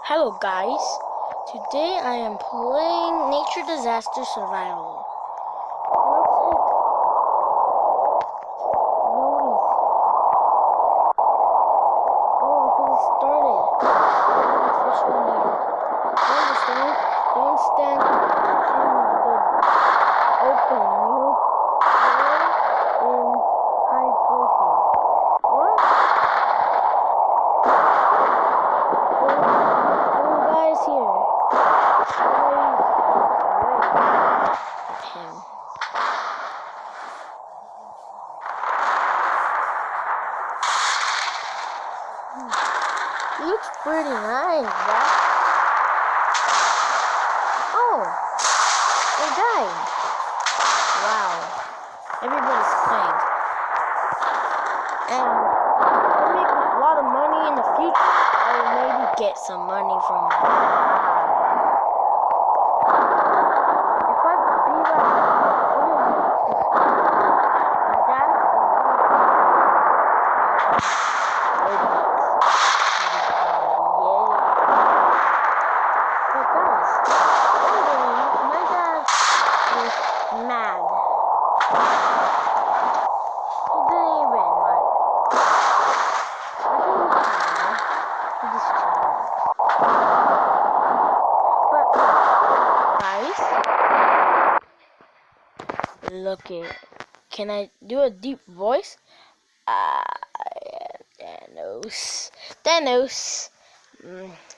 Hello guys, today I am playing Nature Disaster Survival. Looks like nobody's because it started. This one here. Don't stand in the open. You in high places. What? Guys here. Him. He looks pretty nice, right? Oh, a guy. Wow. Everybody's playing. And I make a lot of money in the future. I will maybe get some money from it. If I be like that, but guys, one day my dad was mad. He didn't even like. I think he's mad. He just tried. But guys, look it. Can I do a deep voice? Thanos. Thanos.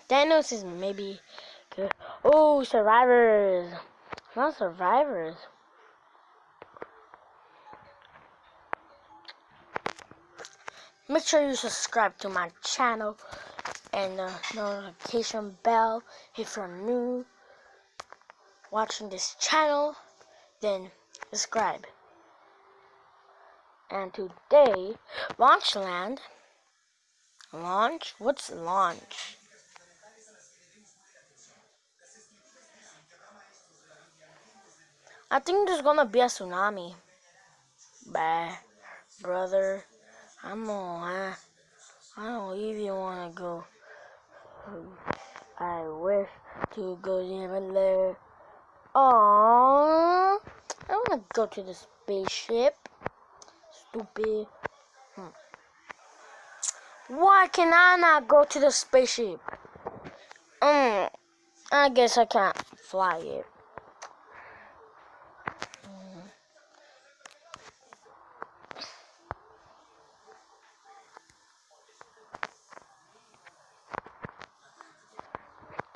Thanos is maybe good. Oh, survivors. Not survivors. Make sure you subscribe to my channel and the notification bell if you're new watching this channel. Then subscribe. And today, Launchland. Launch? What's launch? I think there's gonna be a tsunami. Bah, brother. I don't even wanna go. I wish to go even there. Aww. I wanna go to the spaceship. Stupid. Why can I not go to the spaceship? I guess I can't fly it.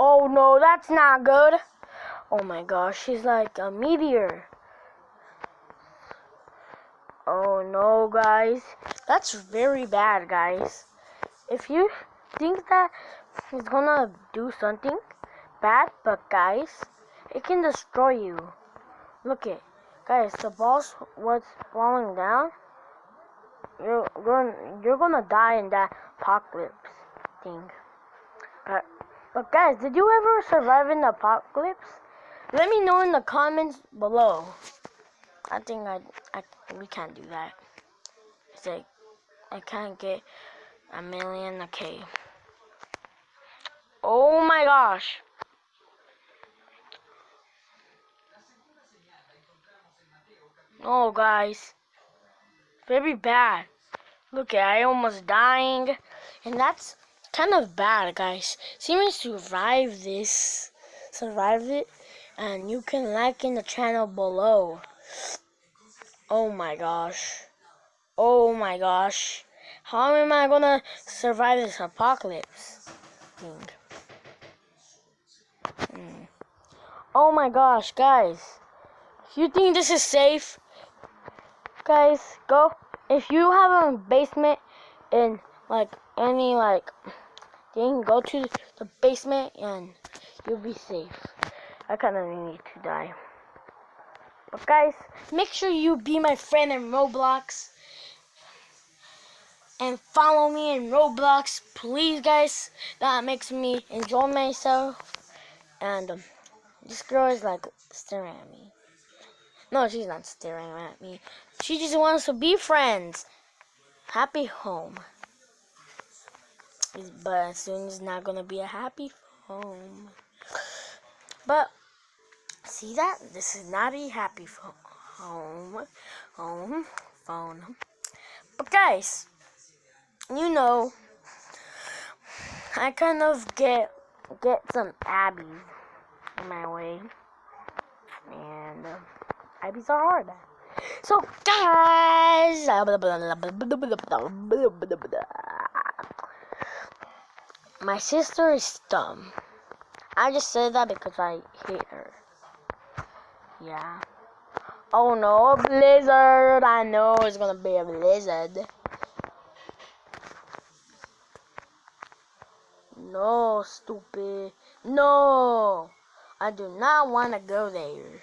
Oh no, that's not good. Oh my gosh, she's like a meteor. Oh no, guys. That's very bad, guys. If you think that it's gonna do something bad, but guys, it can destroy you. Look it. Guys, the ball's what's falling down. You're gonna die in that apocalypse thing. But guys, did you ever survive in the apocalypse? Let me know in the comments below. I think we can't do that. It's like I can't get a million K. Oh my gosh. Oh guys. Very bad. Look at I almost dying. And that's kind of bad, guys. See me survive this. Survive it. And you can like in the channel below. Oh my gosh. Oh my gosh. How am I gonna survive this apocalypse thing? Oh my gosh, guys. If you think this is safe, guys, go. If you have a basement in like any like thing, go to the basement and you'll be safe. I kind of need to die. But guys, make sure you be my friend in Roblox. And follow me in Roblox, please, guys. That makes me enjoy myself. And this girl is like staring at me. No, she's not staring at me. She just wants to be friends. Happy home. But soon it's not gonna be a happy home. But see that? This is not a happy home. Phone. But guys, you know, I kind of get some Abbies in my way, and Abbies are hard. So guys, my sister is dumb. I just said that because I hate her. Yeah. Oh no, a blizzard! I know it's gonna be a blizzard. No, stupid. No! I do not want to go there.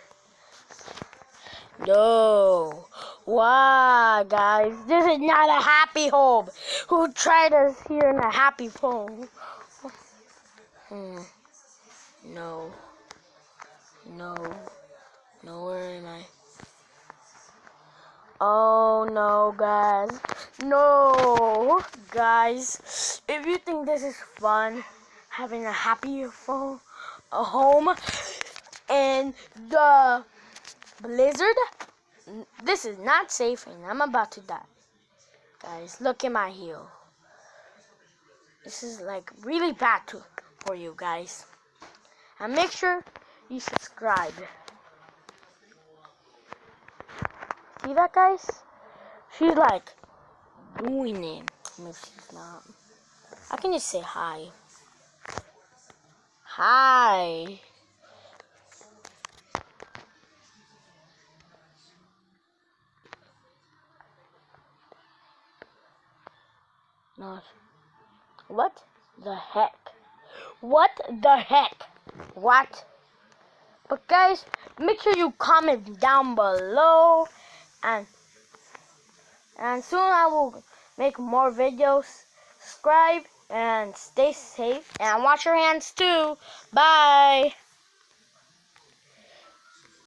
No. Why, guys? This is not a happy home. Who tried us here in a happy home? No. No. No, where am I? Oh no, guys. No, guys. If you think this is fun, having a happy home, and the blizzard, this is not safe, and I'm about to die. Guys, look at my heel. This is like really bad for you guys. And make sure you subscribe. See that, guys? She's like doing it. Maybe she's not. I can just say hi. Hi. No. What the heck? What the heck? What? But guys, make sure you comment down below, and soon I will make more videos. Subscribe and stay safe, and wash your hands too. Bye.